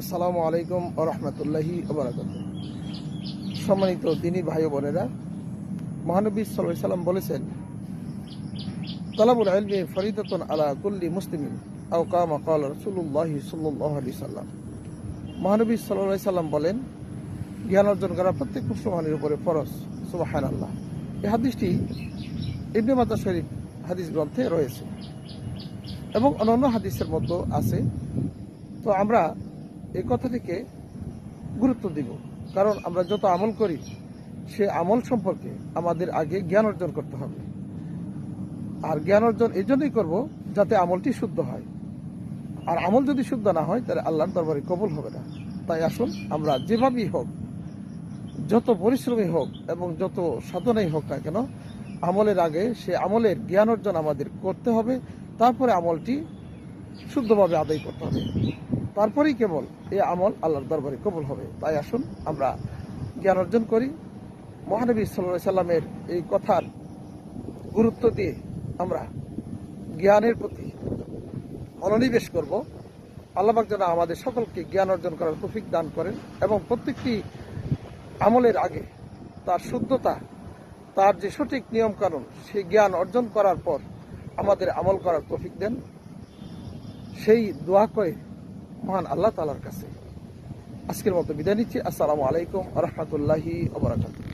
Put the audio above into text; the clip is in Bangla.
আসসালামু আলাইকুম ওয়া রাহমাতুল্লাহি ওয়া বারাকাতুহু। সম্মানিত দিনী ভাই ও বোনেরা, মহানবী সাল্লাল্লাহু আলাইহি সাল্লাম বলেছেন, তালাবুল ইলমি ফরিদাতুন আলা কুল্লি মুসলিমিন আও কামা ক্বালা রাসূলুল্লাহ সাল্লাল্লাহু আলাইহি সাল্লাম। মহানবী সাল্লাল্লাহু আলাইহি সাল্লাম বলেন, জ্ঞান অর্জন করা প্রত্যেক মুসলমানের উপরে ফরজ। সুবহানাল্লাহ। এই হাদিসটি ইবনে মাজাহ শরীফ হাদিস গ্রন্থে রয়েছে এবং অন্যান্য হাদিসের মধ্যে আছে। তো আমরা এই কথাটিকে গুরুত্ব দিব, কারণ আমরা যত আমল করি সে আমল সম্পর্কে আমাদের আগে জ্ঞান অর্জন করতে হবে। আর জ্ঞান অর্জন এই জন্যই করবো যাতে আমলটি শুদ্ধ হয়। আর আমল যদি শুদ্ধ না হয় তাহলে আল্লাহর দরবারে কবুল হবে না। তাই আসুন আমরা যেভাবেই হোক, যত পরিশ্রমী হোক এবং যত সাধনাই হোক না কেন, আমলের আগে সে আমলের জ্ঞান অর্জন আমাদের করতে হবে। তারপরে আমলটি শুদ্ধভাবে আদায় করতে হবে, তারপরেই কেবল এই আমল আল্লাহর দরবারে কবুল হবে। তাই আসুন আমরা জ্ঞান অর্জন করি। মহানবী সাল্লাল্লাহু আলাইহি সাল্লামের এই কথার গুরুত্ব দিয়ে আমরা জ্ঞানের প্রতি মনোনিবেশ করব। আল্লাহ পাক যেন আমাদের সকলকে জ্ঞান অর্জন করার তৌফিক দান করেন এবং প্রত্যেকটি আমলের আগে তার শুদ্ধতা, তার যে সঠিক নিয়ম কানুন, সেই জ্ঞান অর্জন করার পর আমাদের আমল করার তৌফিক দেন, সেই দোয়া করে মহান আল্লাহ তাআলার কাছে আজকের মতো বিদায় নিচ্ছি। আসসালামু আলাইকুম ওয়া রাহমাতুল্লাহি ওয়া বারাকাতুহু।